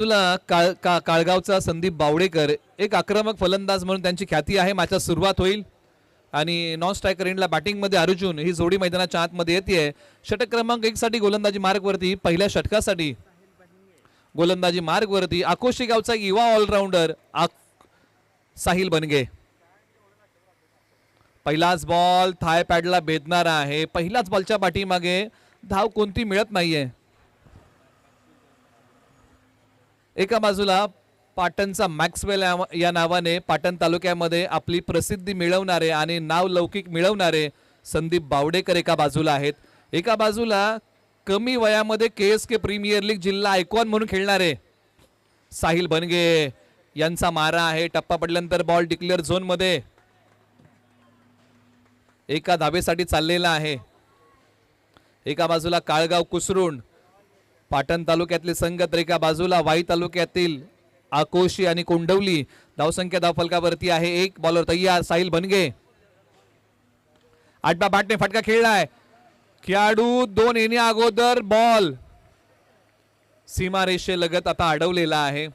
तुला काळगावचा संदीप बावडेकर एक आक्रमक फलंदाज म्हणून त्यांची ख्याती आहे. मॅचला सुरुवात होईल आणि नॉन स्ट्रायकर एंडला बॅटिंगमध्ये अर्जुन ही जोडी मैदानाच्या आतमध्ये येते. षटक क्रमांक 1 साठी गोलंदाजी मार्गवरती पहिल्या षटकासाठी गोलंदाजी मार्गवरती आकोशी गावचा युवा ऑलराऊंडर साहिल बनगे. पहिलाच बॉल थाय पॅडला भेदणारा आहे. पहिल्याच बॉलच्या पाठीमागे धाव कोणती मिळत नाहीये. एका बाजूला पाटणचा मॅक्सवेल या नावाने पाटण तालुक्यामध्ये आपली प्रसिद्धी मिळवणारे आणि नाव लौकिक मिळवणारे संदीप बावडेकर एका बाजूला आहेत. एका बाजूला कमी वयामध्ये KSK प्रीमियर लीग जिल्हा आयकॉन म्हणून खेळणारे साहिल बनगे यांचा मारा आहे. टप्पा पडल्यानंतर बॉल डिक्लेअर झोन मध्ये एका धावेसाठी चाललेला आहे. एका बाजूला काळगाव कुसरुण पाटण तालुक्यातले संघ तर एका बाजूला वाई तालुक्यातील आकोशी आणि कोंडवली. धावसंख्या धावफलकावरती आहे. एक बॉलर तयार साहिल बनगे. आठवा बॅटने फटका खेळलाय. खेळाडू 2 येणे अगोदर बॉल सीमारेषेलगत आता अडवलेला आहे.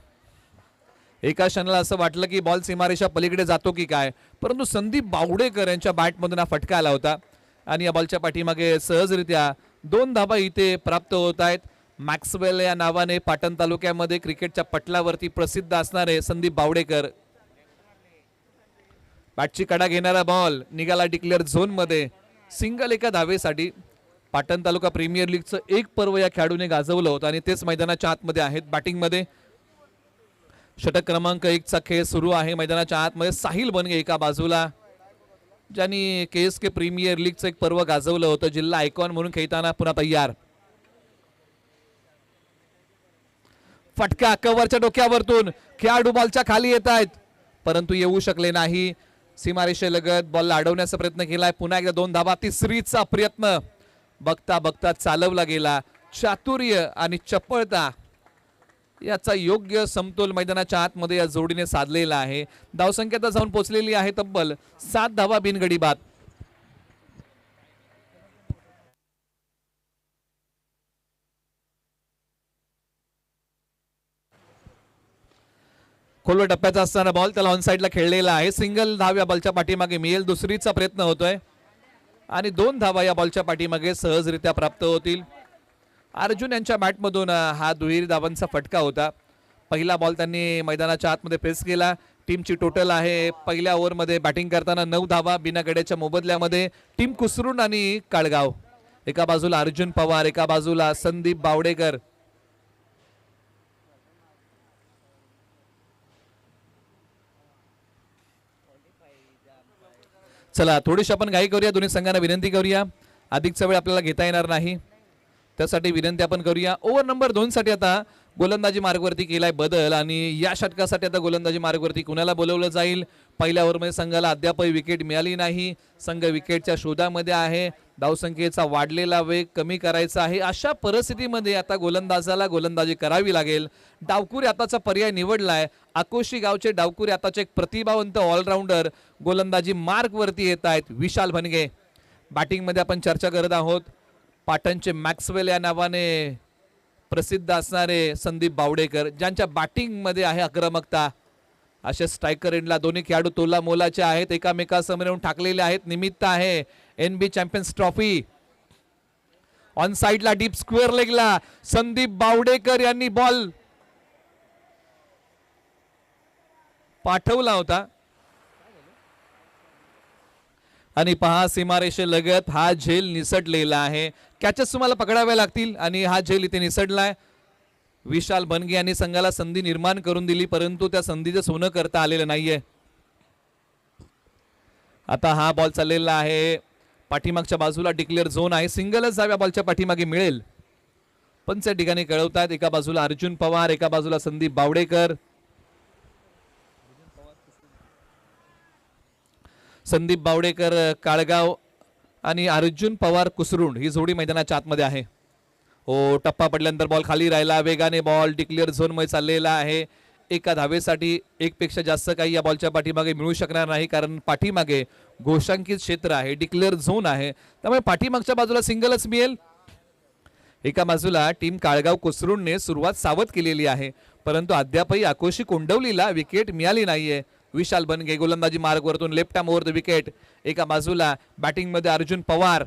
एका क्षणाला असं वाटलं की बॉल सीमारेषा पलीकडे जातो की काय, परंतु संदीप बावडेकर यांच्या बॅटमधून हा फटका आला होता आणि या बॉलच्या पाठीमागे सहजरित्या 2 धावा इथे प्राप्त होत आहेत. मॅक्सवेल या नावाने पाटण तालुक्यामध्ये क्रिकेटच्या पटलावरती प्रसिद्ध असणारे संदीप बावडेकर. बॅटची कडा घेणारा बॉल निघाला डिक्लेअर झोन मध्ये. सिंगल एका धावेसाठी पाटण तालुका प्रीमियर लीगचं एक पर्व या खेळाडूने गाजवलं होतं आणि तेच मैदानाच्या आतमध्ये आहेत. बॅटिंग मध्ये षटक क्रमांक 1 चा खेळ सुरू आहे. मैदानाच्या आतमध्ये साहिल बनगे एका बाजूला ज्यांनी KSK प्रीमियर लीगचं एक पर्व गाजवलं होतं. जिल्हा आयकॉन म्हणून खेळताना पुन्हा तयार. फटका कव्हरच्या डोक्यावरतून खेळाडू बॉलच्या खाली येत आहेत परंतु येऊ शकले नाही. सीमारेषेलगत बॉलला अडवण्याचा प्रयत्न केलाय. पुन्हा एकदा 2 धावा. तिसरीचा प्रयत्न बघता बघता चालवला गेला. चातुर्य आणि चपळता याचा योग्य समतोल मैदानाच्या आतमध्ये या जोडीने साधलेला आहे. धावसंख्या जाऊन पोहोचलेली आहे तब्बल 7 धावा बिनगडी बाद. खोलवर टप्प्याचा असताना बॉल त्याला ऑन साइडला खेळलेला आहे. सिंगल धाव या बॉलच्या पाठीमागे मिळेल. दुसरीचा प्रयत्न होतोय आणि 2 धावा या बॉलच्या पाठीमागे सहजरित्या प्राप्त होतील. अर्जुन यांच्या बॅटमधून हा दुहेरी धावांचा फटका होता. पहिला बॉल त्यांनी मैदानाच्या आतमध्ये प्रेस केला. टीमची टोटल आहे पहिल्या ओव्हरमध्ये बॅटिंग करताना 9 धावा बिना गड्याच्या मोबदल्यामध्ये. टीम कुसरुण आणि काळगाव. एका बाजूला अर्जुन पवार, एका बाजूला संदीप बावडेकर. चला थोडीशी आपण घाई करूया. दोन्ही संघांना विनंती करूया. अधिकचा वेळ आपल्याला घेता येणार नाही त्यासाठी विनंती आपण करूया. ओव्हर नंबर 2 साठी आता गोलंदाजी मार्गवरती केलाय बदल आणि या षटकासाठी आता गोलंदाजी मार्गवरती कुणाला बोलवलं जाईल. पहिल्या ओव्हरमध्ये संघाला अद्यापही विकेट मिळाली नाही. संघ विकेटच्या शोधामध्ये आहे. धावसंख्येचा वाढलेला वेग कमी करायचा आहे. अशा परिस्थितीमध्ये आता गोलंदाजाला गोलंदाजी करावी लागेल. डावकुरी आताचा पर्याय निवडलाय. आकोशी गावचे डावकुरी आताचे एक प्रतिभावंत ऑलराऊंडर गोलंदाजी मार्गवरती येत आहेत. विशाल बनगे. बॅटिंगमध्ये आपण चर्चा करत आहोत. पाटणचे मॅक्सवेल या नावाने प्रसिद्ध असणारे संदीप बावडेकर ज्यांच्या बॅटिंग मध्ये आहे आक्रमकता. असे स्ट्रायकर एंडला दोन्ही खेळाडू तोला मोलाचे आहेत. एकामेकासमोर येऊन ठाकलेले आहेत. निमित्त आहे NB चॅम्पियन्स ट्रॉफी. ऑन साइडला डीप स्क्वेअर लेगला संदीप बावडेकर यांनी बॉल पाठवला होता आणि पहा सीमारेषे लगत हा झेल निसटलेला आहे. कॅचेस तुम्हाला पकडाव्या लागतील आणि हा झेल इथे निसटलाय. विशाल बनगे यांनी संघाला संधी निर्माण करून दिली परंतु त्या संधीचं सोनं करता आलेलं नाहीये. आता हा बॉल चाललेला आहे. पाठीमागच्या बाजूला डिक्लेअर झोन आहे. सिंगलच जाव्या बॉलच्या पाठीमागे मिळेल पण त्या ठिकाणी कळवतात. एका बाजूला अर्जुन पवार, एका बाजूला संदीप बावडेकर. संदीप बावडेकर काळगाव आणि अर्जुन पवार कुसरुण ही जोडी मैदानाच्या आतमध्ये आहे. हो टप्पा पडल्यानंतर बॉल खाली राहिला. वेगाने बॉल डिक्लेअर झोन मध्ये चाललेला आहे. एका धावेसाठी एकपेक्षा जास्त काही या बॉलच्या पाठीमागे मिळू शकणार नाही कारण पाठीमागे घोषांकित क्षेत्र आहे. डिक्लेअर झोन आहे त्यामुळे पाठीमागच्या बाजूला सिंगलच मिळेल. एका बाजूला टीम काळगाव कुसरुणने सुरुवात सावध केलेली आहे परंतु अद्यापही आकोशी कोंडवलीला विकेट मिळाली नाहीये. विशाल बनगे गोलंदाजी मार्गवरतून left arm over the wicket. एका बाजूला बॅटिंग मध्ये अर्जुन पवार.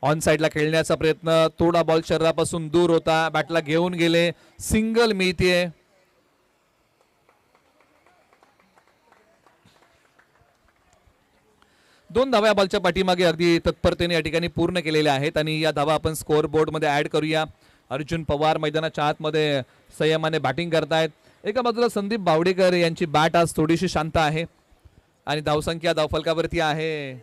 ऑन साइडला खेळण्याचा प्रयत्न, थोडा बॉल शरीरापासून दूर होता, बॅटला घेऊन गेले, सिंगल मिळतीये. दोन धावा या बॉलच्या पाठीमागे अगदी तत्परतेने या ठिकाणी पूर्ण केलेल्या आहेत आणि या धावा आपण स्कोअर बोर्ड मध्ये ऍड करूया. अर्जुन पवार मैदानाच्या आतमध्ये संयमाने बॅटिंग करतायत. एका बाजूला संदीप बावडेकर यांची बॅट आज थोडीशी शांत आहे आणि धावसंख्या धावफलकावरती आहे.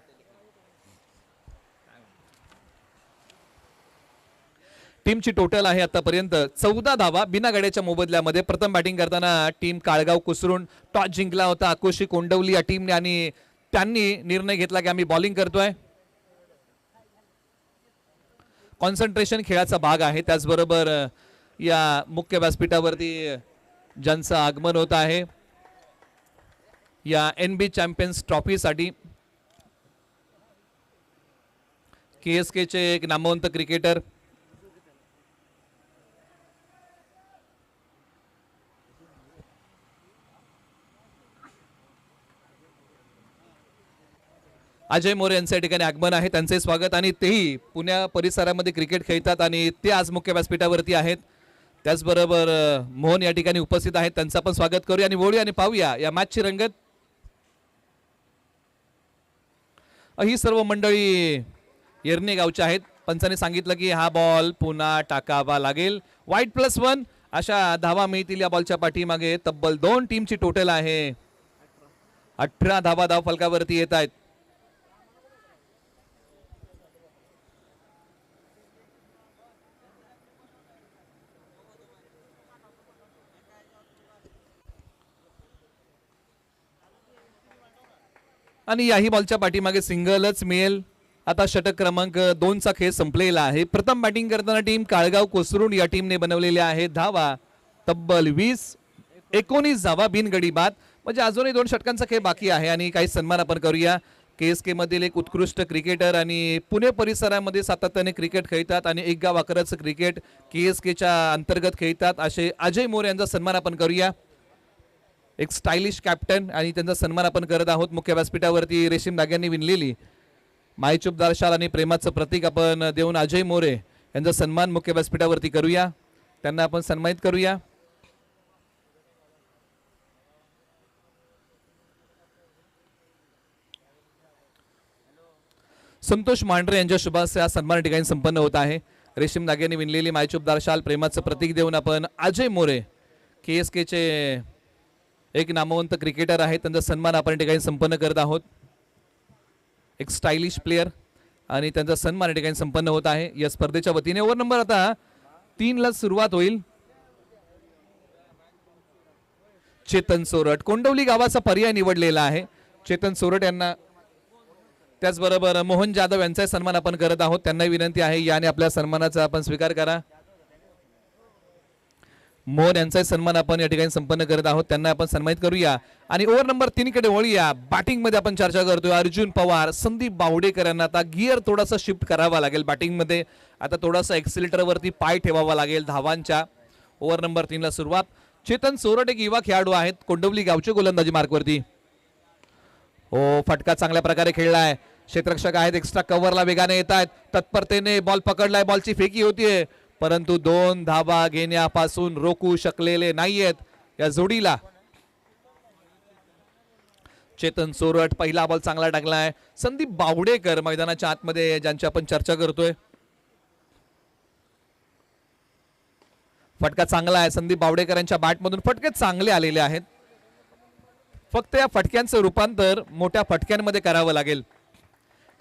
टीमची टोटल आहे आतापर्यंत 14 धावा बिना गाड्याच्या मोबदल्यामध्ये. प्रथम बॅटिंग करताना टीम काळगाव कुसरून टॉस जिंकला होता आकोशी कोंडवली या टीमने आणि त्यांनी निर्णय घेतला की आम्ही बॉलिंग करतोय. कॉन्सन्ट्रेशन खेळाचा भाग आहे. त्याचबरोबर या मुख्य व्यासपीठावरती ज्यांचं आगमन होत आहे या NB चॅम्पियन्स ट्रॉफीसाठी, KSK चे एक नामवंत क्रिकेटर अजय मोरे यांच्या ठिकाणी आगमन आहे. त्यांचे स्वागत आणि तेही पुण्या परिसरामध्ये क्रिकेट खेळतात आणि ते आज मुख्य व्यासपीठावरती आहेत. त्याचबरोबर मोहन या ठिकाणी उपस्थित आहेत, त्यांचं पण स्वागत करूया आणि वळूया आणि पाहूया या मॅचची रंगत. ही सर्व मंडळी येरणे गावची आहेत. पंचाने सांगितलं की हा बॉल पुन्हा टाकावा लागेल. वाईट +1 अशा धावा मिळतील या बॉलच्या पाठीमागे. तब्बल 2 टीमची टोटल आहे. 18 धावा धाव फलकावरती येत आहेत. आणि याही बॉलच्या पाठीमागे सिंगलच मिळेल. आता षटक क्रमांक 2चा खेळ संपलेला आहे. प्रथम बॅटिंग करताना टीम काळगाव कोसरून या टीमने बनवलेल्या आहेत धावा तब्बल 20-19 धावा बिनगडी बाद. म्हणजे अजूनही 2 षटकांचा खेळ बाकी आहे आणि काही सन्मान आपण करूया. KSK मधील एक उत्कृष्ट क्रिकेटर आणि पुणे परिसरामध्ये सातत्याने क्रिकेट खेळतात आणि एक गाव आकाराचं क्रिकेट KSK च्या अंतर्गत खेळतात असे अजय मोरे यांचा सन्मान आपण करूया. एक स्टायलिश कॅप्टन आणि त्यांचा सन्मान आपण करत आहोत. मुख्य व्यासपीठावरती रेशीम धाग्यांनी विणलेली मायचुपदार शाल आणि प्रेमाचं प्रतीक आपण देऊन अजय मोरे यांचा सन्मान मुख्य व्यासपीठावरती करूया. त्यांना आपण सन्मानित करूया. संतोष मांढरे यांच्या शुभास हा सन्मान ठिकाणी संपन्न होत आहे. रेशीम धाग्यांनी विणलेली मायचुपदार शाल प्रेमाचं प्रतीक देऊन आपण अजय मोरे KSK चे एक नामवंत क्रिकेटर आहे, त्यांचा सन्मान आपण ठिकाणी संपन्न करत आहोत. एक स्टायलिश प्लेयर आणि त्यांचा सन्मान ठिकाणी संपन्न होत आहे या स्पर्धेच्या वतीने. ओव्हर नंबर आता 3 ला सुरुवात होईल. चेतन सोरट कोंडवली गावाचा पर्याय निवडलेला आहे. चेतन सोरट यांना त्याचबरोबर मोहन जाधव यांचा सन्मान आपण करत आहोत. त्यांना विनंती आहे याने आपल्या सन्मानाचा आपण स्वीकार करा. मोहन यांचा सन्मान आपण या ठिकाणी संपन्न करत आहोत. त्यांना आपण सन्मानित करूया आणि ओव्हर नंबर 3 कडे वळूया. बॅटिंग मध्ये आपण चर्चा करतोय अर्जुन पवार, संदीप बावडेकर यांना आता गिअर थोडासा शिफ्ट करावा लागेल बॅटिंग मध्ये. आता थोडासा एक्सिलेटर वरती पाय ठेवावा लागेल धावांच्या. ओव्हर नंबर 3 ला सुरुवात. चेतन सोरट एक युवा खेळाडू आहेत कोंडवली गावचे गोलंदाजी मार्कवरती. फटका चांगल्या प्रकारे खेळलाय. क्षेत्ररक्षक आहेत एक्स्ट्रा कव्हरला वेगाने येत आहेत. तत्परतेने बॉल पकडलाय. बॉलची फेकी होतीये परंतु 2 धावा घेण्यापासून रोखू शकलेले नाहीयेत या जोडीला. चेतन सोरट पहिला बॉल चांगला टाकलाय. संदीप बावडेकर मैदानाच्या आतमध्ये ज्यांची आपण चर्चा करतोय. फटका चांगला आहे. संदीप बावडेकर यांच्या बॅटमधून फटके चांगले आलेले आहेत. फक्त या फटक्यांचं रूपांतर मोठ्या फटक्यांमध्ये करावं लागेल.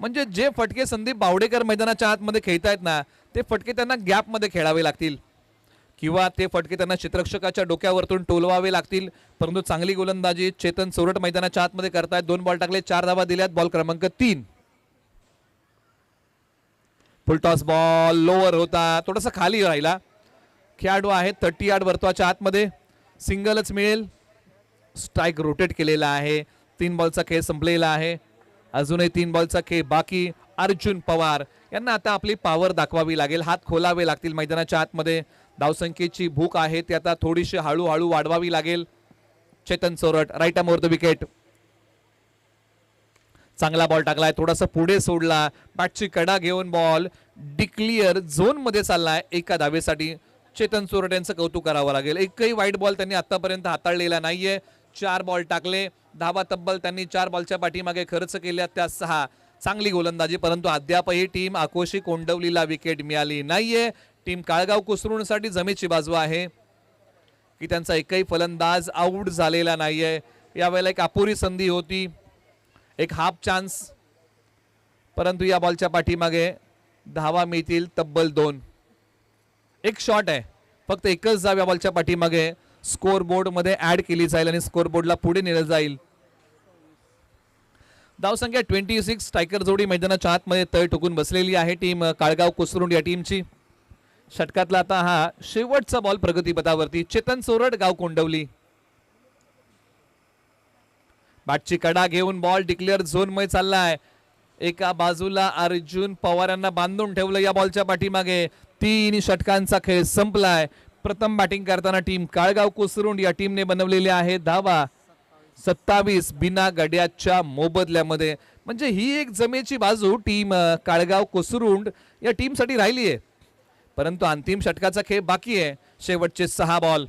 म्हणजे जे फटके संदीप बावडेकर मैदानाच्या आतमध्ये खेळतायत ना ते फटके त्यांना गॅप मध्ये खेळावे लागतील किंवा ते फटके त्यांना क्षेत्ररक्षकाच्या डोक्यावरतून टोलवावे लागतील. परंतु चांगली गोलंदाजी चेतन सोरट मैदानाच्या आतमध्ये करतायत. 2 बॉल टाकले, 4 धावा दिल्यात. बॉल क्रमांक 3 फुल टॉस बॉल लोअर होता, थोडासा खाली राहिला. खेळाडू आहेत 30 यार्ड वर्तुळाच्या आतमध्ये. सिंगलच मिळेल. स्ट्राइक रोटेट केलेला आहे. 3 बॉलचा खेळ संपलेला आहे. अजूनही 3 बॉलचा खेळ बाकी. अर्जुन पवार यांना आता आपली पॉवर दाखवावी लागेल, हात खोलावे लागतील मैदानाच्या आतमध्ये. धावसंख्येची भूक आहे ती आता थोडीशी हळूहळू वाढवावी लागेल. Chetan Chorat right arm over the wicket. चांगला बॉल टाकलाय, थोडासा पुढे सोडला, बॅटची कडा घेऊन बॉल डिक्लिअर झोन मध्ये चाललाय एका धावेसाठी. चेतन चोरट यांचं कौतुक करावं लागेल, एकही वाईट बॉल त्यांनी आतापर्यंत हाताळलेला नाहीये. 4 बॉल टाकले, धावा तब्बल त्यांनी 4 बॉलच्या पाठीमागे खर्च केल्या, त्या 6. चांगली गोलंदाजी, परंतु अद्यापही टीम आकोशी कोंडवलीला विकेट मिळाली नाहीये. टीम काळगाव कुसरूंसाठी जमेची बाजू आहे की त्यांचा एकही फलंदाज आऊट झालेला नाहीये. यावेळेला एक अपुरी संधी होती, एक हाफ चान्स, परंतु या बॉलच्या पाठीमागे धावा मिळतील तब्बल 2. एक शॉट आहे, फक्त एकच धाव या बॉलच्या पाठीमागे स्कोर बोर्ड मध्ये ऍड केली जाईल आणि स्कोर बोर्डला पुढे नेलं जाईल. धावसंख्या 26. स्ट्रायकर जोडी मैदानाच्या आतमध्ये तळ ठोकून बसलेली आहे टीम काळगाव कुसरुंड या टीमची. षटकातला आता हा शेवटचा बॉल प्रगतीपथावरती. चेतन चोरट गाव कोंडवली, बॅटची कडा घेऊन बॉल डिक्लेअर झोन मध्ये चाललाय. एका बाजूला अर्जुन पवार यांना बांधून ठेवलं या बॉलच्या पाठीमागे. 3 षटकांचा खेळ संपलाय. प्रथम बॅटिंग करताना टीम काळगाव कुसरुंड या टीमने बनवलेल्या आहे धावा 27 बिना गड्याच्या मोबदल्यामध्ये. म्हणजे ही एक जमेची बाजू टीम काळगाव कुसरुंड या टीमसाठी राहिली आहे, परंतु अंतिम षटकाचा खेळ बाकी आहे. शेवटचे 6 बॉल.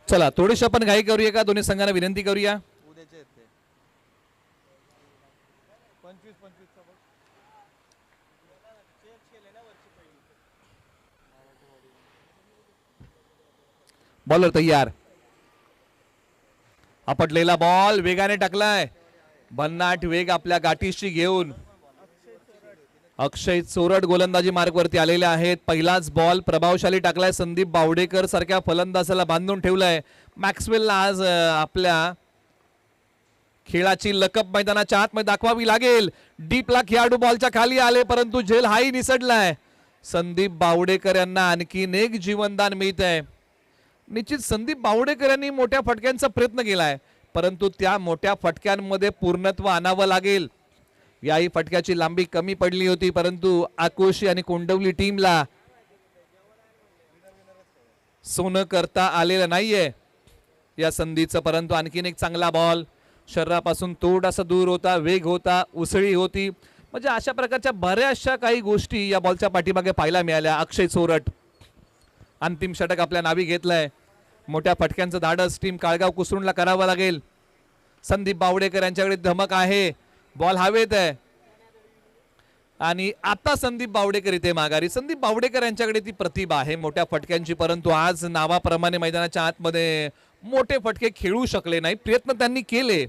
चला थोडीशी आपण घाई करूया का, दोन्ही संघांना विनंती करूया. बॉलर तयार, आपटलेला बॉल वेगाने टाकलाय, भन्नाट वेग आपल्या गाठीशी घेऊन अक्षय चोरट गोलंदाजी मार्गवरती आलेले आहेत. पहिलाच बॉल प्रभावशाली टाकलाय, संदीप बावडेकर सारख्या फलंदाजाला बांधून ठेवलाय. मॅक्सवेलला आज आपल्या खेळाची लकप मैदानाच्या आतमध्ये दाखवावी लागेल. डीपला खेळाडू बॉलच्या खाली आले, परंतु झेल हाही निसटलाय. संदीप बावडेकर यांना आणखीन एक जीवनदान मिळत आहे. निश्चित संदीप बावडेकर यांनी मोठ्या फटक्यांचा प्रयत्न केलाय, परंतु त्या मोठ्या फटक्यांमध्ये पूर्णत्व आणावं लागेल. याही फटक्याची लांबी कमी पडली होती, परंतु आकोशी आणि कोंडवली टीमला सोनं करता आलेलं नाहीये या संधीचं. परंतु आणखीन एक चांगला बॉल, शरीरापासून थोडासा दूर होता, वेग होता, उसळी होती. म्हणजे अशा प्रकारच्या बऱ्याचशा काही गोष्टी या बॉलच्या पाठीमागे पाहायला मिळाल्या. अक्षय चोरट अंतिम षटक आपल्या नावी घेतलंय. मोठ्या फटक्यांचं धाडस टीम काळगाव कुसरुंडला करावं लागेल. संदीप बावडेकर यांच्याकडे धमक आहे, बॉल हवेत आहे आणि आता संदीप बावडेकर इथे माघारी. संदीप बावडेकर यांच्याकडे ती प्रतिभा आहे मोठ्या फटक्यांची, परंतु आज नावाप्रमाणे मैदानाच्या आतमध्ये मोठे फटके खेळू शकले नाही. प्रयत्न त्यांनी केले,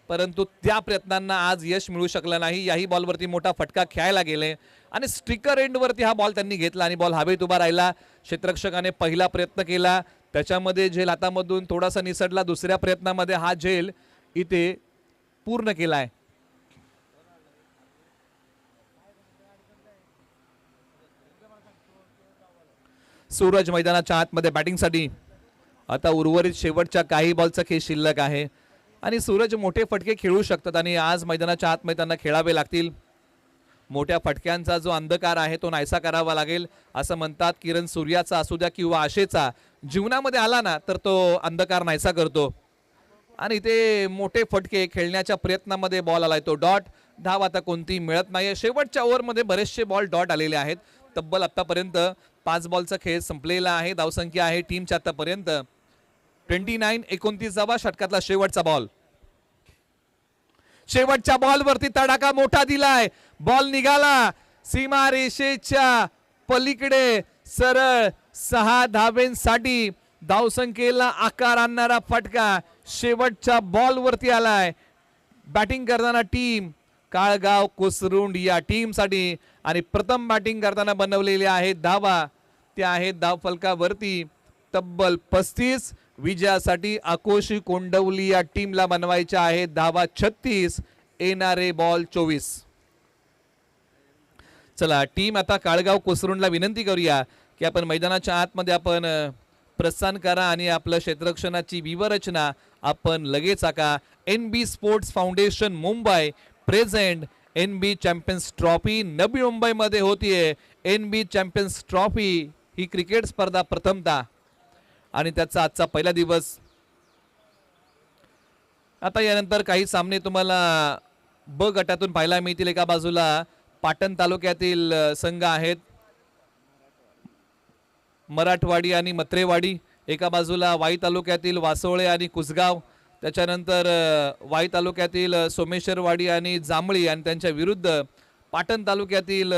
परंतु त्या प्रयत्नांना आज यश मिळू शकलं नाही. याही बॉलवरती मोठा फटका खेळायला गेले आणि स्ट्रिकर एंडवरती हा बॉल त्यांनी घेतला आणि बॉल हवेत उभा राहिला. क्षेत्ररक्षकाने पहिला प्रयत्न केला, त्याच्यामध्ये झेल हातामधून थोडासा निसटला. दुसऱ्या प्रयत्नामध्ये हा झेल इथे पूर्ण केलाय. सूरज मैदानाच्या आतमध्ये बॅटिंगसाठी. आता उर्वरित शेवटच्या काही बॉलचा खेळ शिल्लक आहे आणि सूरज मोठे फटके खेळू शकतात आणि आज मैदानाच्या आतमध्ये त्यांना खेळावे लागतील. मोठ्या फटक्यांचा जो अंधकार आहे तो नाहीसा करावा लागेल. असं म्हणतात किरण सूर्याचा असू द्या किंवा आशेचा, जीवनामध्ये आला ना तर तो अंधकार नाहीसा करतो. आणि ते मोठे फटके खेळण्याच्या प्रयत्नामध्ये बॉल आलाय, तो डॉट. धाव आता कोणती मिळत नाही. शेवटच्या ओव्हरमध्ये बरेचसे बॉल डॉट आलेले आहेत. तब्बल आतापर्यंत 5 बॉलचा खेळ संपलेला आहे. धावसंख्या आहे टीमच्या आतापर्यंत 29. 29 षटकातला शेवटचा बॉल. शेवटच्या बॉल वरती तडाखा मोठा दिलाय. बॉल निघाला सीमारेषेच्या पलीकडे सरळ 6 धावेंसाठी. धावसंख्येला आकार आणणारा फटका शेवटच्या बॉल वरती आलाय. बॅटिंग करताना टीम काळगाव कुसरुंड या टीम साठी आणि प्रथम बॅटिंग करताना बनवलेले आहेत धावा त्या आहेत धावफलकावरती तब्बल 35. विजयासाठी आकोशी कोंडवली या टीमला बनवायच्या आहेत धावा 36, येणारे बॉल 24. चला टीम आता काळगाव कोसरूनला विनंती करूया की आपण मैदानाच्या आतमध्ये आपण प्रस्थान करा आणि आपलं क्षेत्ररक्षणाची व्यूहरचना आपण लगेच आका. NB sports foundation Mumbai present NB champions trophy नवी मुंबईमध्ये होतीये. NB चॅम्पियन्स ट्रॉफी ही क्रिकेट स्पर्धा प्रथमतः आणि त्याचा आजचा पहिला दिवस. आता यानंतर काही सामने तुम्हाला ब गटातून पाहायला मिळतील. एका बाजूला पाटण तालुक्यातील संघ आहेत मराठवाडी आणि मत्रेवाडी, एका बाजूला वाई तालुक्यातील वासोळे आणि कुसगाव, त्याच्यानंतर वाई तालुक्यातील सोमेश्वरवाडी आणि जांभळी आणि त्यांच्या विरुद्ध पाटण तालुक्यातील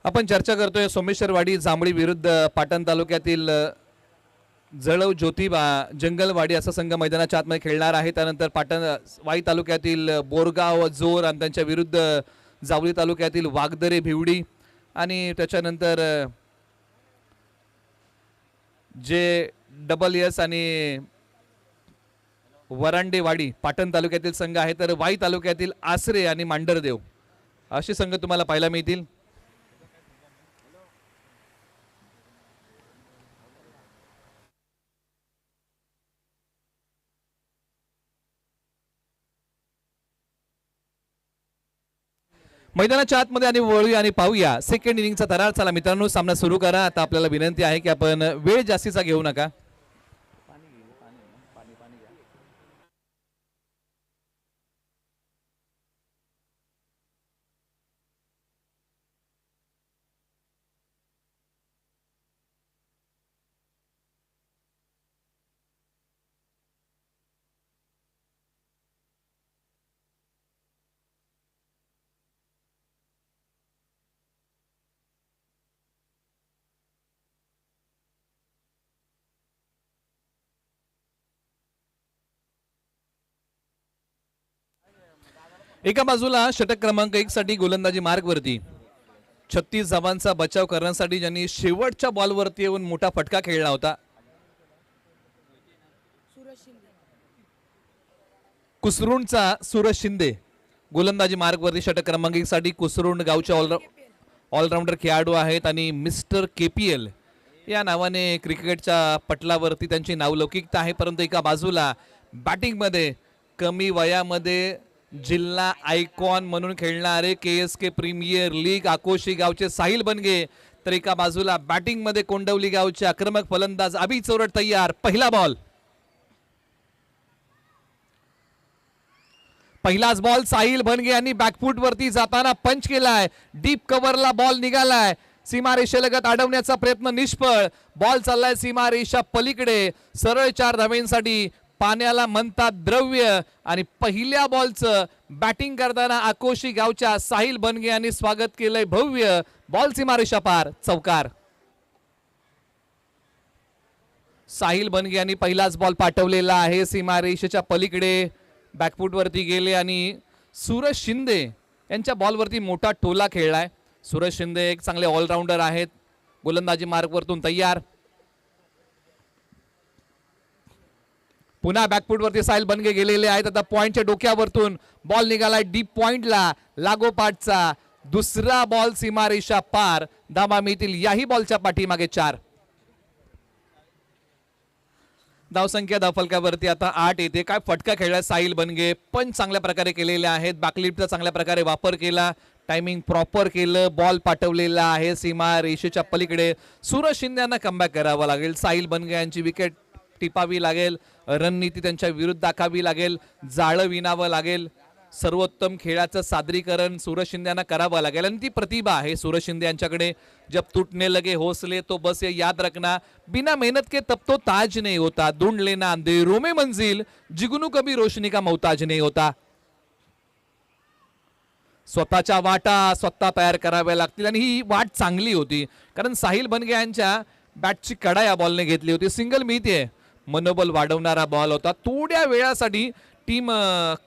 आपण चर्चा करतोय सोमेश्वरवाडी जांभळी विरुद्ध पाटण तालुक्यातील जळव ज्योतिबा जंगलवाडी असा संघ मैदानाच्या आतमध्ये खेळणार आहे. त्यानंतर पाटण वाई तालुक्यातील बोरगाव जोर आणि त्यांच्या विरुद्ध जावळी तालुक्यातील वागदरे भिवडी आणि त्याच्यानंतर JSS आणि वरांडेवाडी पाटण तालुक्यातील संघ आहे. तर वाई तालुक्यातील आसरे आणि मांडरदेव असे संघ तुम्हाला पाहायला मिळतील. मैदानाच्या आतमध्ये आणि वळूया आणि पाहूया सेकंड इनिंगचा थरार. चला मित्रांनो सामना सुरू करा. आता आपल्याला विनंती आहे की आपण वेळ जास्तीचा घेऊ नका. एका बाजूला षटक क्रमांक 1 साठी गोलंदाजी मार्गवरती 36 धावांचा बचाव करण्यासाठी ज्यांनी शेवटच्या बॉलवरती येऊन मोठा फटका खेळला होता कुसरुंडचा सूरज शिंदे. गोलंदाजी मार्गवरती षटक क्रमांक 1 साठी कुसरुंड गावचे ऑलराऊंडर खेळाडू आहेत आणि मिस्टर KPL या नावाने क्रिकेटच्या पटलावरती त्यांची नावलौकिकता आहे. परंतु एका बाजूला बॅटिंग मध्ये कमी वयामध्ये जिल्हा आयकॉन म्हणून खेळणारे KSK प्रीमियर लीग आकोशी गावचे साहिल बनगे, तर एका बाजूला बॅटिंग मध्ये कोंडवली गावचे आक्रमक फलंदाज अभि चोरट तयार. पहिला बॉल, पहिलाच बॉल साहिल बनगे यांनी बॅकफूट वरती जाताना पंच केलाय. Deep कव्हरला ball निघालाय. सीमारेषेलगत अडवण्याचा प्रयत्न निष्फळ. बॉल चाललाय सीमारेषा पलीकडे. सरळ 4 धावेंसाठी पाण्याला म्हणतात द्रव्य आणि पहिल्या बॉलचं बॅटिंग करताना आकोशी गावच्या साहिल बनगे यांनी स्वागत केलंय भव्य. बॉल सीमारेषा पार, चौकार. साहिल बनगे यांनी पहिलाच बॉल पाठवलेला आहे सीमारेषेच्या पलीकडे. बॅकफूट वरती गेले आणि सूरज शिंदे यांच्या बॉलवरती मोठा टोला खेळलाय. सूरज शिंदे एक चांगले ऑलराऊंडर आहेत. गोलंदाजी मार्गवरतून तयार. पुन्हा बॅकफूट वरती साहिल बनगे गेलेले आहेत. आता पॉइंटच्या डोक्यावरतून बॉल निघालाय डीप पॉइंटला लागोपाठचा. दुसरा बॉल सीमारेषा पार. धावा मिळतील याही बॉलच्या पाठीमागे 4. धावसंख्या धावफलकावरती आता 8 येते. काय फटका खेळला साहिल बनगे, पण चांगल्या प्रकारे केलेले आहेत. बॅकलिपचा चांगल्या प्रकारे वापर केला, टायमिंग प्रॉपर केलं, बॉल पाठवलेला आहे सीमा रेषेच्या पलीकडे. सूरज शिंदे यांना कमबॅक करावं लागेल. साहिल बनगे यांची विकेट टिपावी लागेल, रणनीती त्यांच्या विरुद्ध दाखावी लागेल, जाळं विणावं लागेल. सर्वोत्तम खेळाचं सादरीकरण सूरज शिंदे यांना करावं लागेल आणि ती प्रतिभा आहे सूरज शिंदे यांच्याकडे. जब तुटने लगे हौसले तो बस ये याद रखना, बिना मेहनत के तब तो ताज नहीं होता, ढूंढ लेना अंधेरों में मंजिल, जिगनू कभी रोशनी का मोहताज नहीं होता. स्वतःच्या वाटा स्वतः तयार कराव्या लागतील आणि ही वाट चांगली होती, कारण साहिल बनगे यांच्या बॅटची कडा या बॉलने घेतली होती. सिंगल मिळते, मनोबल वाढवणारा बॉल होता. थोड्या वेळासाठी टीम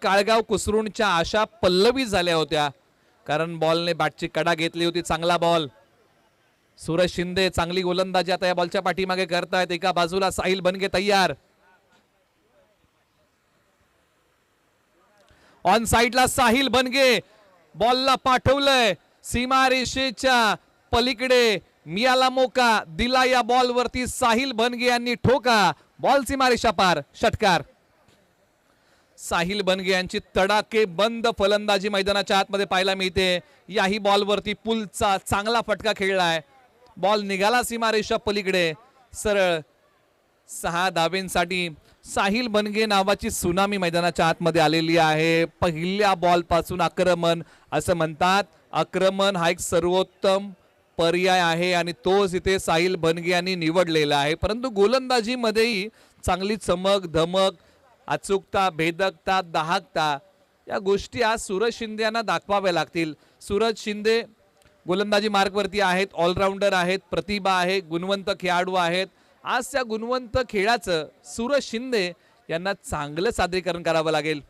काळगाव कुसरूनच्या आशा पल्लवी झाल्या होत्या, कारण बॉलने बॅटची कडा घेतली होती. चांगला बॉल. सूरज शिंदे चांगली गोलंदाजी आता या बॉलच्या पाठीमागे करतायत. एका बाजूला साहिल बनगे तयार, ऑन साइडला साहिल बनगे बॉलला पाठवलंय सीमारेषेच्या पलीकडे. मियाला मोका दिला या बॉल वरती, साहिल बनगे यांनी ठोका, बॉल सीमारेषा पार, षटकार. साहिल बनगे यांची तडाके बंद फलंदाजी मैदानाच्या आतमध्ये पाहायला मिळते. याही बॉल वरती पुलचा चांगला फटका खेळलाय, बॉल निघाला सीमारेषा पलीकडे सरळ. 6 धावेंसाठी साहिल बनगे नावाची सुनामी मैदानाच्या आतमध्ये आलेली आहे. पहिल्या बॉल पासून आक्रमण, असं म्हणतात आक्रमण हा एक सर्वोत्तम पर्याय आहे आणि तोच इथे साहिल बनगे यांनी निवडलेला आहे. परंतु गोलंदाजीमध्येही चांगली चमक धमक, अचूकता, भेदकता, दाहकता या गोष्टी आज सूरज शिंदे यांना दाखवाव्या लागतील. सूरज शिंदे गोलंदाजी मार्गवरती आहेत, ऑलराऊंडर आहेत, प्रतिभा आहे, गुणवंत खेळाडू आहेत. आज त्या गुणवंत खेळाचं सूरज शिंदे यांना चांगलं सादरीकरण करावं लागेल.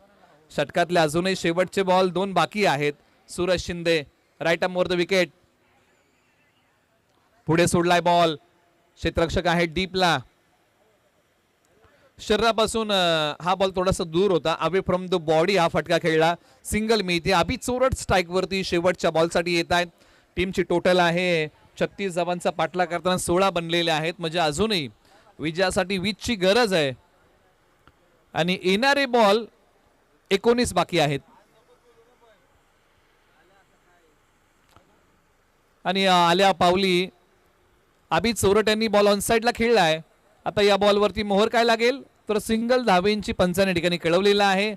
षटकातले अजूनही शेवटचे बॉल 2 बाकी आहेत. Suraj Shinde right arm over the wicket, पुढे सोडलाय बॉल, क्षेत्ररक्षक आहे डीपला. शरीरापासून हा बॉल थोडासा दूर होता, अवे फ्रॉम द बॉडी हा फटका खेळला. सिंगल मिळते. अभि चोरट स्ट्राईक वरती शेवटच्या बॉलसाठी येत आहेत. टीमची टोटल आहे 36 धावांचा पाठला करताना 16 बनलेले आहेत, म्हणजे अजूनही विजयासाठी 20 ची गरज आहे आणि येणारे बॉल 19 बाकी आहेत. आणि आल्या पावली अभि चोरट यांनी बॉल ऑन साइडला खेळलाय. आता या बॉलवरती मोहर काय लागेल तर सिंगल धावेंची 55 ठिकाणी कळवलेला आहे.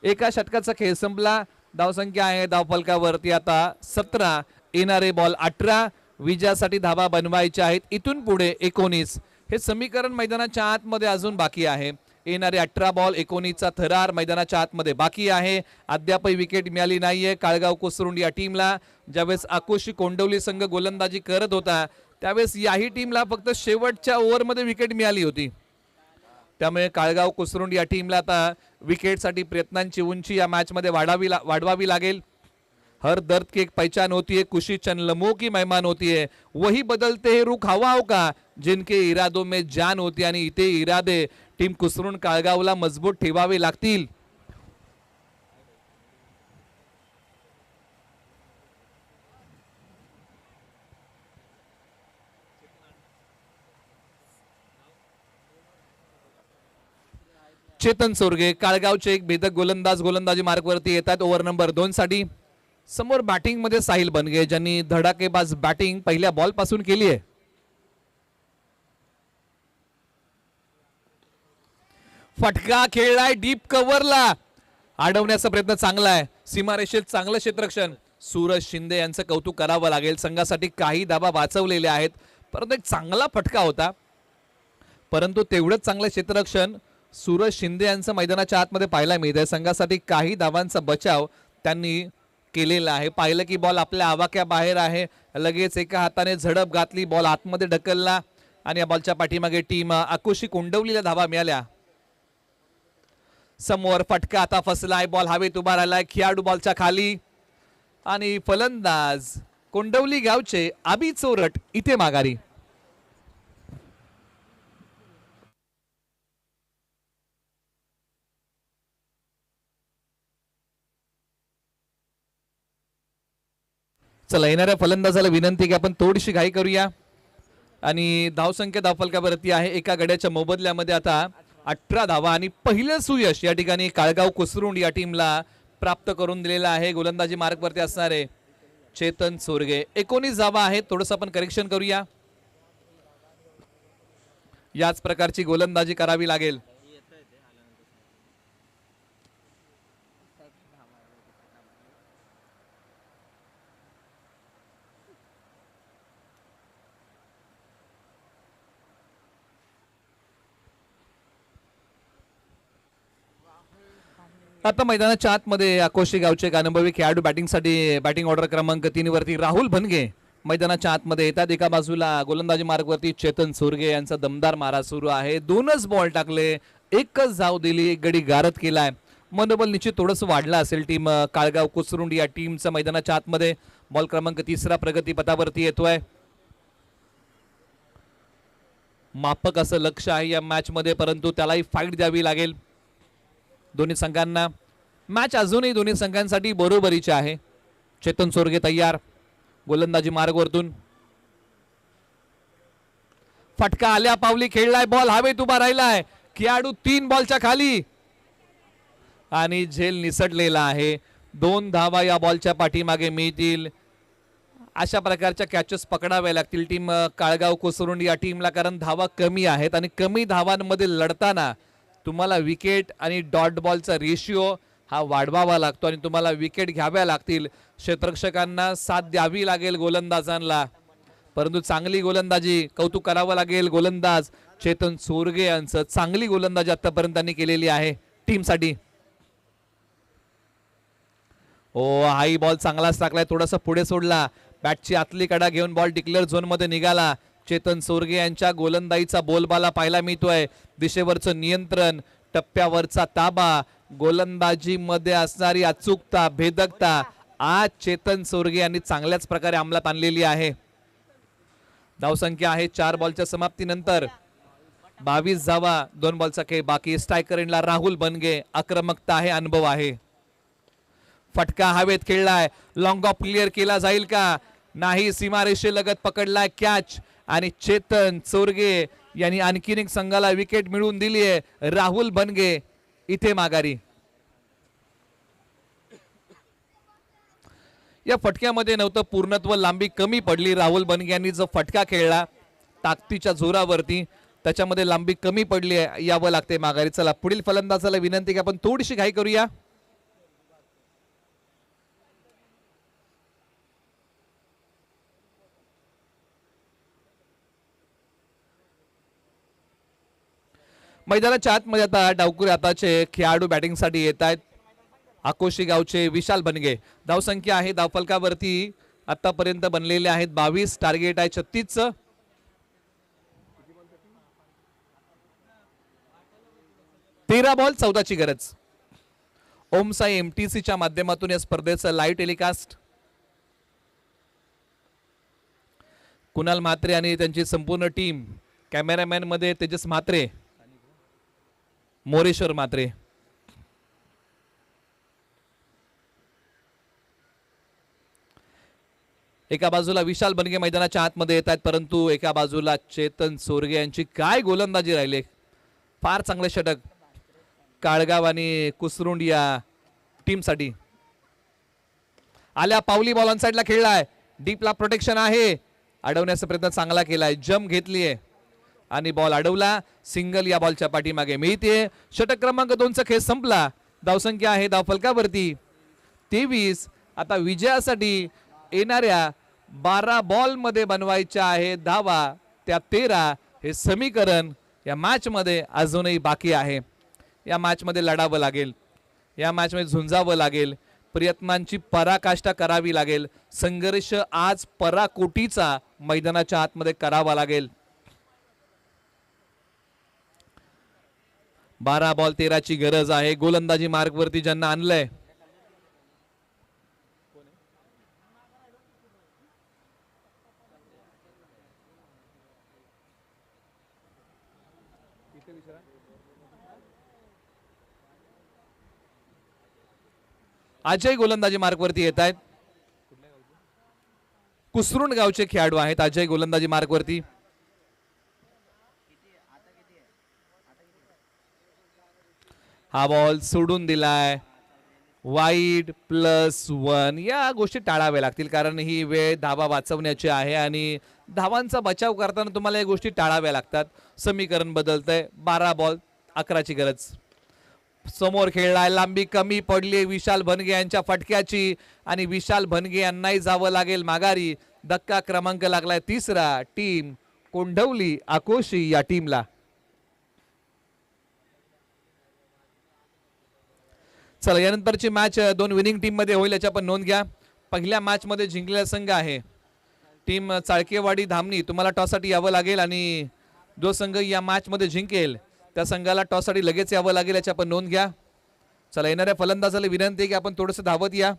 एका षटकाचा खेळ संपला. धावसंख्या आहे धावफलकावरती आता 17, येणारे बॉल 18. विजयासाठी धावा बनवायच्या आहेत इथून पुढे 19. हे समीकरण मैदानाच्या आतमध्ये अजून बाकी आहे. येणारे 18 बॉल 19चा थरार मैदानाच्या आतमध्ये बाकी आहे. अद्यापही विकेट मिळाली नाहीये काळगाव कुसरुंड या टीमला. ज्यावेळेस आकुशी कोंडवली संघ गोलंदाजी करत होता त्यावेळेस याही टीमला फक्त शेवटच्या ओव्हरमध्ये विकेट मिळाली होती. त्यामुळे काळगाव कुसरुंड या टीमला आता विकेटसाठी प्रयत्नांची उंची या मॅचमध्ये वाढवावी लागेल. हर दर्द की एक पहचान होती है, खुशी चंद लम्हों की मेहमान होती है, वही बदलते हैं रुख हवाओं का, जिनके इरादों में जान होती. आणि इथे इरादे टीम कुसरुंड काळगावला मजबूत ठेवावे लागतील. चेतन सोरगे काळगावचे एक भेदक गोलंदाज गोलंदाजी मार्गवरती येतात ओव्हर नंबर 2 साठी. समोर बॅटिंग मध्ये साहिल बनगे ज्यांनी धडाकेबाज बॅटिंग पहिल्या बॉल पासून केली आहे. फटका खेळलाय डीप कव्हरला, अडवण्याचा प्रयत्न चांगला आहे. सीमारेषेत चांगलं क्षेत्ररक्षण. सूरज शिंदे यांचं कौतुक करावं लागेल. संघासाठी काही धावा वाचवलेले आहेत, परंतु एक चांगला फटका होता. परंतु तेवढंच चांगलं क्षेत्ररक्षण सूरज शिंदे यांचं मैदानाच्या आतमध्ये पाहायला मिळतंय. संघासाठी काही धावांचा बचाव त्यांनी केलेला आहे. पाहिलं की बॉल आपल्या आवाक्या बाहेर आहे, लगेच एका हाताने झडप घातली, बॉल आतमध्ये ढकलला आणि या बॉलच्या पाठीमागे टीम आकुशी कोंडवलीला धावा मिळाल्या. समोर फटका आता फसलाय, बॉल हवेत उभा राहिलाय, खेळाडू बॉलच्या खाली आणि फलंदाज कोंडवली गावचे अभि चोरट इथे माघारी. चला येणाऱ्या फलंदाजाला विनंती की आपण थोडीशी घाई करूया आणि धावसंख्या धावफलकावरती आहे. एका गड्याच्या मोबदल्यामध्ये आता 18 धावा आणि पहिलं सुयश या ठिकाणी काळगाव कुसरुंड या टीमला प्राप्त करून दिलेला आहे. गोलंदाजी मार्कवरती असणारे चेतन सोरगे 19 धावा आहेत. थोडंसं आपण करेक्शन करूया. याच प्रकारची गोलंदाजी करावी लागेल. आता मैदानाच्या आतमध्ये आकोशी गावचे एक अनुभवी खेळाडू बॅटिंगसाठी बॅटिंग ऑर्डर क्रमांक 3 वरती राहुल भनगे मैदानाच्या आतमध्ये येतात. एका बाजूला गोलंदाजी मार्गवरती चेतन सोरगे यांचा दमदार मारा सुरू आहे. 2च बॉल टाकले, 1च धाव दिली, एक गडी गारद केलाय. मनोबल निश्चित थोडंसं वाढलं असेल टीम काळगाव कुसरुंड या टीमचं मैदानाच्या आतमध्ये. बॉल क्रमांक 3 प्रगतीपथावरती येतोय. मापक असं लक्ष आहे या मॅच मध्ये, परंतु त्यालाही फाईट द्यावी लागेल दोन्ही संघांना. मॅच अजूनही दोन्ही संघांसाठी बरोबरीची आहे. चेतन सोरगे तयार गोलंदाजी मार्गवरतून. फटका आल्या पावली खेळलाय, बॉल हवेत उभा राहिलाय. खेळाडू 3 बॉलच्या खाली आणि झेल निसटलेला आहे. 2 धावा या बॉलच्या पाठीमागे मिळतील. अशा प्रकारच्या कॅचेस पकडाव्या लागतील टीम काळगाव कुसरुंड या टीमला, कारण धावा कमी आहेत आणि कमी धावांमध्ये लढताना तुम्हाला विकेट आणि डॉट बॉलचा रेशिओ हा वाढवावा लागतो आणि तुम्हाला विकेट घ्याव्या लागतील. क्षेत्ररक्षकांना साथ द्यावी लागेल गोलंदाजांना, परंतु चांगली गोलंदाजी कौतुक करावं लागेल गोलंदाज चेतन सोरगे यांचं. चांगली गोलंदाजी आतापर्यंत त्यांनी केलेली आहे टीमसाठी. हाई बॉल चांगलाच टाकलाय, थोडासा पुढे सोडला. बॅटची आतली कडा घेऊन बॉल डिक्लेअर झोन मध्ये निघाला. चेतन सोरगे यांच्या गोलंदाजीचा बोलबाला पाहायला मिळतोय. दिशेवरचं नियंत्रण, टप्प्यावरचा ताबा, गोलंदाजी मध्ये असणारी अचूकता, भेदकता आज चेतन सोरगे यांनी चांगल्याच प्रकारे अंमलात आणलेली आहे. धावसंख्या आहे 4 बॉलच्या समाप्तीनंतर 22 धावा, 2 बॉलचा खेळ बाकी. स्ट्रायकर एंडला राहुल बनगे. आक्रमकता आहे, अनुभव आहे. फटका हवेत खेळलाय, लॉंग ऑफ क्लिअर केला जाईल का नाही. सीमारेषेलगत पकडलाय कॅच आणि चेतन सोरगे यांनी आणखीन एक संघाला विकेट मिळवून दिली आहे. राहुल बनगे इथे माघारी. या फटक्यामध्ये नव्हतं पूर्णत्व, लांबी कमी पडली. राहुल बनगे यांनी जो फटका खेळला ताकदीच्या जोरावरती, त्याच्यामध्ये लांबी कमी पडली आहे, यावं लागते माघारी. चला पुढील फलंदाजाला विनंती की आपण थोडीशी घाई करूया. मैदानाच्या आतमध्ये आता डावकुरी हाताचे खेळाडू बॅटिंगसाठी येत आहेत. आकोशी गावचे विशाल बनगे. धावसंख्या आहे धावफलकावरती आतापर्यंत बनलेले आहेत 22. टार्गेट आहे 36चं. तेरा बॉल 14ची गरज. ओमसाई एमटीसीच्या माध्यमातून या स्पर्धेचं लाईव्ह टेलिकास्ट कुणाल म्हात्रे आणि त्यांची संपूर्ण टीम, कॅमेरामॅन मध्ये तेजस म्हात्रे, मोरेश्वर म्हात्रे. एका बाजूला विशाल बनगे मैदानाच्या आतमध्ये येत आहेत, परंतु एका बाजूला चेतन सोरगे यांची काय गोलंदाजी राहिले. फार चांगले षटक काळगाव आणि कुसरुंड या टीमसाठी. आल्या पावली बॉल ऑन साइडला खेळलाय, डीपला प्रोटेक्शन आहे, अडवण्याचा प्रयत्न चांगला केलाय, जम घेतलीये आणि बॉल अडवला. सिंगल या बॉलच्या पाठीमागे मिळते. षटक क्रमांक 2चा खेळ संपला. धावसंख्या आहे धावफलकावरती 23. आता विजयासाठी येणाऱ्या 12 बॉल मध्ये बनवायच्या आहे धावा, त्या 13. हे समीकरण या मॅच मध्ये अजूनही बाकी आहे. या मॅच मध्ये लढावं लागेल, या मॅच मध्ये झुंजावं लागेल, प्रयत्नांची पराकाष्ठा करावी लागेल. संघर्ष आज पराकोटीचा मैदानाच्या आतमध्ये करावा लागेल. 12 बॉल 13ची गरज आहे. गोलंदाजी मार्गवरती ज्यांना आणलंय अजय गोलंदाजी मार्गवरती येत आहेत. कुसरुंड गावचे खेळाडू आहेत अजय गोलंदाजी मार्गवरती. हा बॉल सोडून दिलाय. वाईड +1. या गोष्टी टाळाव्या लागतील कारण ही वेळ धावा वाचवण्याची आहे आणि धावांचा बचाव करताना तुम्हाला या गोष्टी टाळाव्या लागतात. समीकरण बदलतंय. 12 बॉल 11ची गरज. समोर खेळलाय, लांबी कमी पडली विशाल भनगे यांच्या फटक्याची आणि विशाल भनगे यांनाही जावं लागेल माघारी. धक्का क्रमांक लागलाय 3रा टीम कोंढवली आकोशी या टीमला. चला यानंतरची मॅच 2 विनिंग टीम मध्ये होईल याची आपण नोंद घ्या. पहिल्या मॅच मध्ये जिंकलेला संघ आहे टीम चाळकेवाडी धामणी. तुम्हाला टॉससाठी यावं लागेल आणि जो संघ या मॅच मध्ये जिंकेल त्या संघाला टॉससाठी लगेच यावं लागेल याची आपण नोंद घ्या. चला येणाऱ्या फलंदाजाला विनंती आहे की आपण थोडंसं धावत या.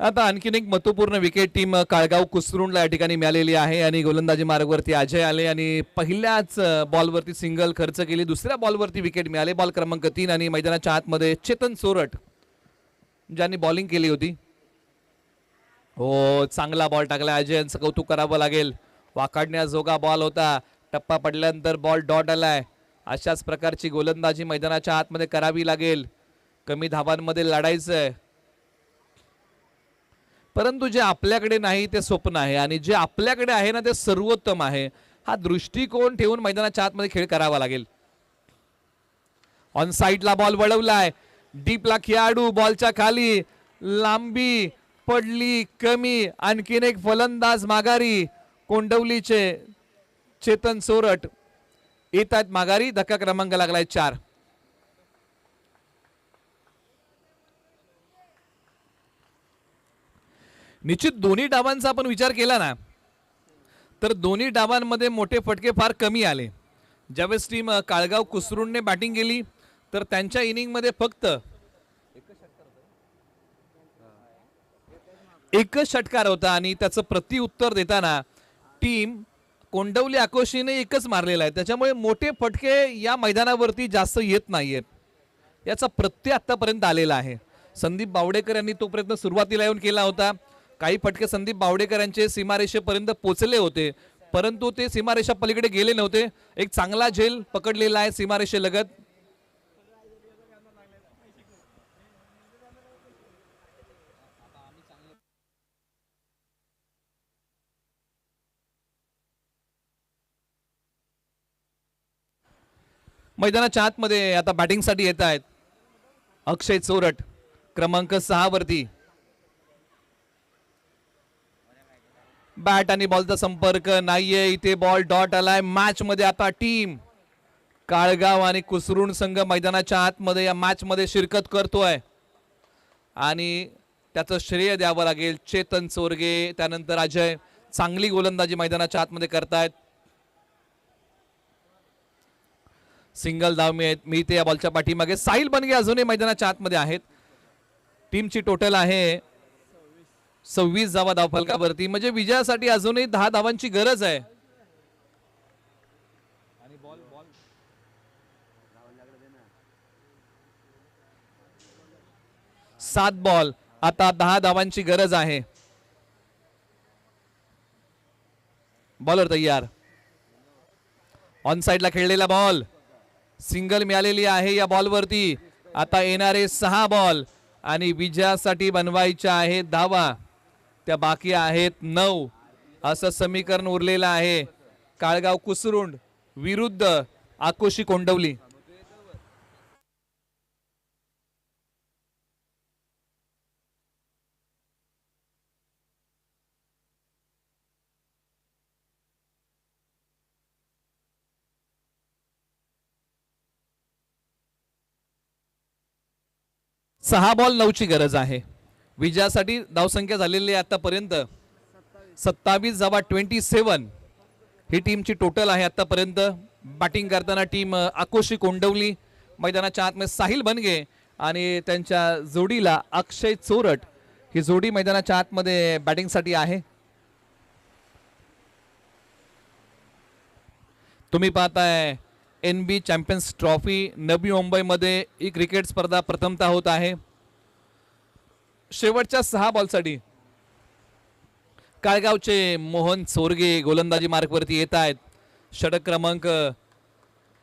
आता आणखीन एक महत्वपूर्ण विकेट टीम काळगाव कुसरुंडला या ठिकाणी मिळालेली आहे आणि गोलंदाजी मार्गवरती अजय आले आणि पहिल्याच बॉलवरती सिंगल खर्च केली. दुसऱ्या बॉलवरती विकेट मिळाले. बॉल क्रमांक 3 आणि मैदानाच्या आतमध्ये चेतन सोरट ज्यांनी बॉलिंग केली होती. हो चांगला बॉल टाकला. अजय यांचं कौतुक करावं लागेल. वाकाडण्याजोगा बॉल होता. टप्पा पडल्यानंतर बॉल डॉट आलाय. अशाच प्रकारची गोलंदाजी मैदानाच्या आतमध्ये करावी लागेल. कमी धावांमध्ये लढायचंय परंतु जे आपल्याकडे नाही ते स्वप्न आहे आणि जे आपल्याकडे आहे ना ते सर्वोत्तम आहे. हा दृष्टिकोन ठेवून मैदानाच्या आतमध्ये खेळ करावा लागेल. ऑन साइडला बॉल वळवलाय. डीपला खेळाडू बॉलच्या खाली. लांबी पडली कमी. आणखीन एक फलंदाज माघारी. कोंडवलीचे चेतन सोरट येत आहेत माघारी. धक्का क्रमांक लागलाय 4. निश्चित दोन्ही डावांचा आपण विचार केला ना तर दोन्ही डावांमध्ये मोठे फटके फार कमी आले. ज्यावेळेस टीम काळगाव कुसरुंडने बॅटिंग केली तर त्यांच्या इनिंगमध्ये फक्त एकच षटकार होता आणि त्याचं प्रत्युत्तर देताना टीम कोंडवली आकोशीने एकच मारलेला आहे. त्याच्यामुळे मोठे फटके या मैदानावरती जास्त येत नाहीयेत. याचा प्रत्यय आतापर्यंत आलेला आहे. संदीप बावडेकर यांनी तो प्रयत्न सुरुवातीला येऊन केला होता. काही फटके संदीप बावडेकर यांचे सीमारेषेपर्यंत पोहोचले होते परंतु ते सीमारेषा पलीकडे गेले नव्हते. एक चांगला झेल पकडलेला आहे सीमारेषेलगत. मैदानाच्या आतमध्ये आता बॅटिंगसाठी येत आहेत अक्षय चोरट क्रमांक 6 वरती. बॅट आणि बॉलचा संपर्क नाहीये. इथे बॉल डॉट आलाय. मॅच मध्ये आता टीम काळगाव आणि कुसरुंड संघ मैदानाच्या आतमध्ये या मॅच मध्ये शिरकत करतोय आणि त्याचं श्रेय द्यावं लागेल चेतन चोरगे त्यानंतर अजय. चांगली गोलंदाजी मैदानाच्या आतमध्ये करतायत. सिंगल धाव मिळते या बॉलच्या पाठीमागे. साहिल बनगे अजूनही मैदानाच्या आतमध्ये आहेत. टीमची टोटल आहे 26 धावा धावफलकावरती. म्हणजे विजयासाठी अजूनही 10 धावांची गरज आहे. 7 बॉल आता 10 धावांची गरज आहे. बॉलर तयार. ऑन साइडला खेळलेला बॉल. सिंगल मिळालेली आहे या बॉलवरती. आता येणारे 6 बॉल आणि विजयासाठी बनवायच्या आहेत धावा. त्या बाकी आहेत 9. असं समीकरण उरलेलं आहे. काळगाव कुसरुंड विरुद्ध आकोशी कोंडवली. सहा बॉल 9ची गरज आहे. विजयासाठी धावसंख्या झालेली आहे आतापर्यंत 27 धावा 27 ही टीमची टोटल आहे आतापर्यंत. बॅटिंग करताना टीम आकोशी कोंडवली. मैदानाच्या आतमध्ये साहिल बनगे आणि त्यांच्या जोडीला अक्षय चोरट ही जोडी मैदानाच्या आतमध्ये बॅटिंगसाठी आहे. तुम्ही पाहताय NB चॅम्पियन्स ट्रॉफी नवी मुंबईमध्ये ही क्रिकेट स्पर्धा प्रथमतः होत आहे. शेवटच्या 6 बॉलसाठी काळगावचे मोहन चोरगे गोलंदाजी मार्कवरती येत आहेत. षटक क्रमांक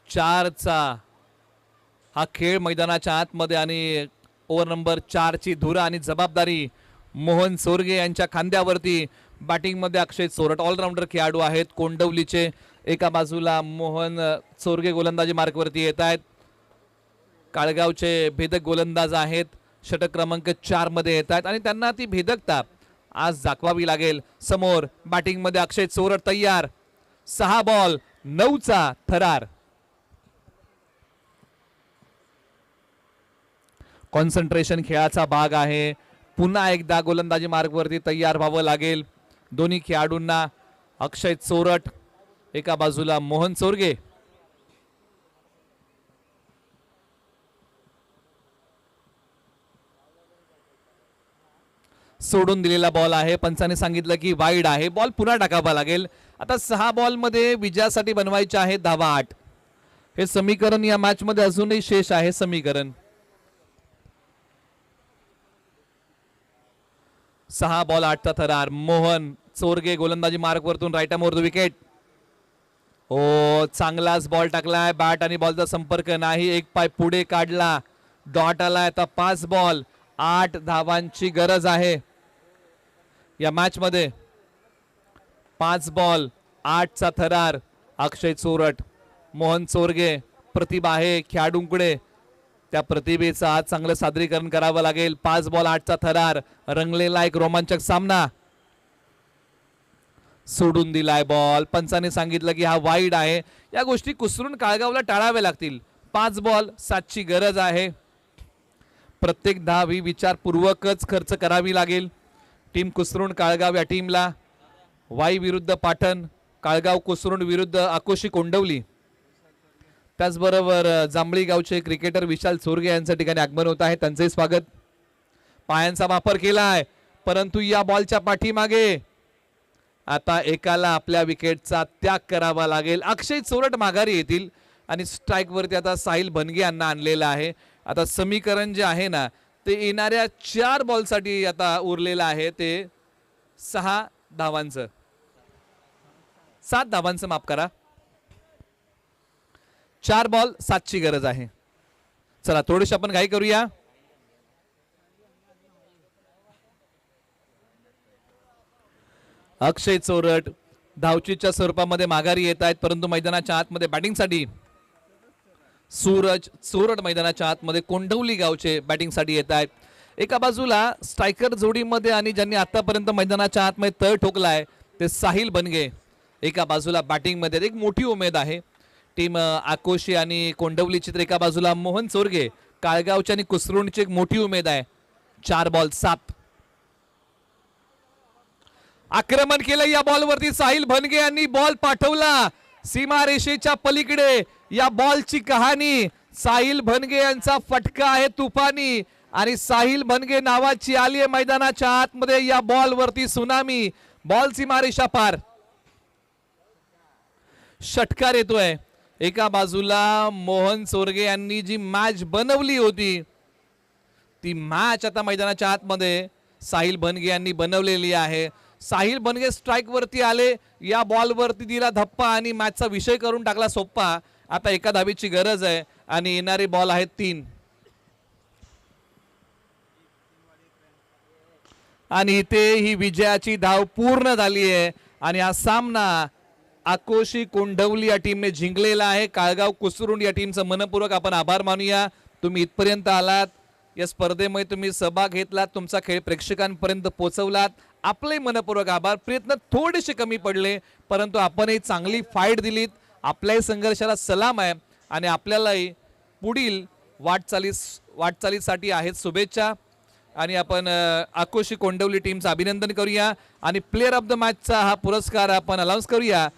4चा हा खेळ मैदानाच्या आतमध्ये आणि ओव्हर नंबर 4 ची धुरा आणि जबाबदारी मोहन चोरगे यांच्या खांद्यावरती. बॅटिंगमध्ये अक्षय चोरट ऑलराऊंडर खेळाडू आहेत कोंडवलीचे. एका बाजूला मोहन चोरगे गोलंदाजी मार्कवरती येत आहेत. काळगावचे भेदक गोलंदाज आहेत, षटक क्रमांक 4 मध्ये येत आहेत आणि त्यांना ती भेदकता आज दाखवावी लागेल. समोर बॅटिंगमध्ये अक्षय चोरट तयार. 6 बॉल 9चा थरार. कॉन्सन्ट्रेशन खेळाचा भाग आहे. पुन्हा एकदा गोलंदाजी मार्गवरती तयार व्हावं लागेल दोन्ही खेळाडूंना. अक्षय चोरट एका बाजूला मोहन चोरगे. सोडून दिलेला बॉल आहे. पंचाने सांगितलं की वाईड आहे. बॉल पुन्हा टाकावा लागेल. आता 6 बॉल मध्ये विजयासाठी बनवायचे आहे धावा 8. हे समीकरण या मॅच मध्ये अजूनही शेष आहे. समीकरण 6 बॉल 8चा थरार. मोहन चोरगे गोलंदाजी मार्कवरतून राईट आर्म वर विकेट. ओ चांगलाच बॉल टाकलाय. बॅट आणि बॉलचा संपर्क नाही. एक पाय पुढे काढला. डॉट आलाय. आता 5 बॉल 8 धावांची गरज आहे या मॅच मध्ये. 5 बॉल 8चा थरार. अक्षय चोरट, मोहन चोरगे प्रतिभा आहे खेळाडूंकडे. त्या प्रतिभेचं आज चांगलं सादरीकरण करावं लागेल. 5 बॉल 8चा थरार. रंगलेला एक रोमांचक सामना. सोडून दिलाय बॉल. पंचाने सांगितलं की हा वाईड आहे. या गोष्टी कुसरून काळगावला टाळाव्या लागतील. 5 बॉल 7ची गरज आहे. प्रत्येक धाव ही विचारपूर्वकच खर्च करावी लागेल. टीम कुसरून काळगाव या टीमला. वाई विरुद्ध पाटण, काळगाव कुसरून विरुद्ध आकोशी कोंडवली. त्याचबरोबर जांभळी गावचे क्रिकेटर विशाल चोरगे यांच्या ठिकाणी आगमन होत आहे. त्यांचंही स्वागत. पायांचा वापर केलाय परंतु या बॉलच्या पाठीमागे आता एकाला आपल्या विकेटचा त्याग करावा लागेल. अक्षय चोरट माघारी येतील आणि स्ट्राईक वरती आता साहिल बनगे यांना आणलेलं आहे. आता समीकरण जे आहे ना ते येणाऱ्या 4 बॉलसाठी आता उरलेलं आहे ते 6 धावांचं 7 धावांचं माफ करा. 4 बॉल 7ची गरज आहे. चला थोडीशी आपण घाई करूया. अक्षय चोरट धावचीच्या स्वरूपामध्ये माघारी येत आहेत परंतु मैदानाच्या आतमध्ये बॅटिंगसाठी सूरज चोरट मैदानाच्या आतमध्ये कोंडवली गावचे बॅटिंगसाठी येत आहेत. एका बाजूला स्ट्रायकर जोडीमध्ये आणि ज्यांनी आतापर्यंत मैदानाच्या आतमध्ये तळ ठोकलाय ते साहिल बनगे. एका बाजूला बॅटिंगमध्ये एक मोठी उमेद आहे टीम आकोशी आणि कोंडवलीची. तर एका बाजूला मोहन चोरगे काळगावची आणि कुसरूणची एक मोठी उमेद आहे. 4 बॉल 7. आक्रमण केलं या बॉलवरती साहिल बनगे यांनी. बॉल पाठवला सीमारेषेच्या पलीकडे. या बॉलची कहाणी साहिल बनगे यांचा फटका आहे तुफानी आणि साहिल बनगे नावाची आली आहे मैदानाच्या आतमध्ये. या बॉलवरती सुनामी. बॉल सीमारेषा पार. षटकार येतोय. एका बाजूला मोहन चोरगे यांनी जी मॅच बनवली होती ती मॅच आता मैदानाच्या आतमध्ये साहिल बनगे यांनी बनवलेली आहे. साहिल बनगे स्ट्राईक वरती आले. या बॉल वरती दिला धप्पा आणि मॅचचा विषय करून टाकला सोप्पा. आता एका धावेची गरज आहे आणि येणारे बॉल आहेत 3. आणि इथे ही विजयाची धाव पूर्ण झाली आहे आणि हा सामना आकोशी कोंडवली या टीमने जिंकलेला आहे. काळगाव कुसरून या टीमचं मनपूर्वक आपण आभार मानूया. तुम्ही इथपर्यंत आलात. या स्पर्धेमध्ये तुम्ही सहभाग घेतलात. तुमचा खेळ प्रेक्षकांपर्यंत पोहोचवलात. आपले मनपूर्वक आभार. प्रयत्न थोडेसे कमी पडले परंतु आपणही चांगली फाईट दिलीत. आपल्याही संघर्षाला सलाम आहे आणि आपल्यालाही पुढील वाटचालीसाठी आहेत शुभेच्छा. आणि आपण आकोशी कोंडवली टीमचं अभिनंदन करूया आणि प्लेयर ऑफ द मॅचचा हा पुरस्कार आपण अनाउन्स करूया.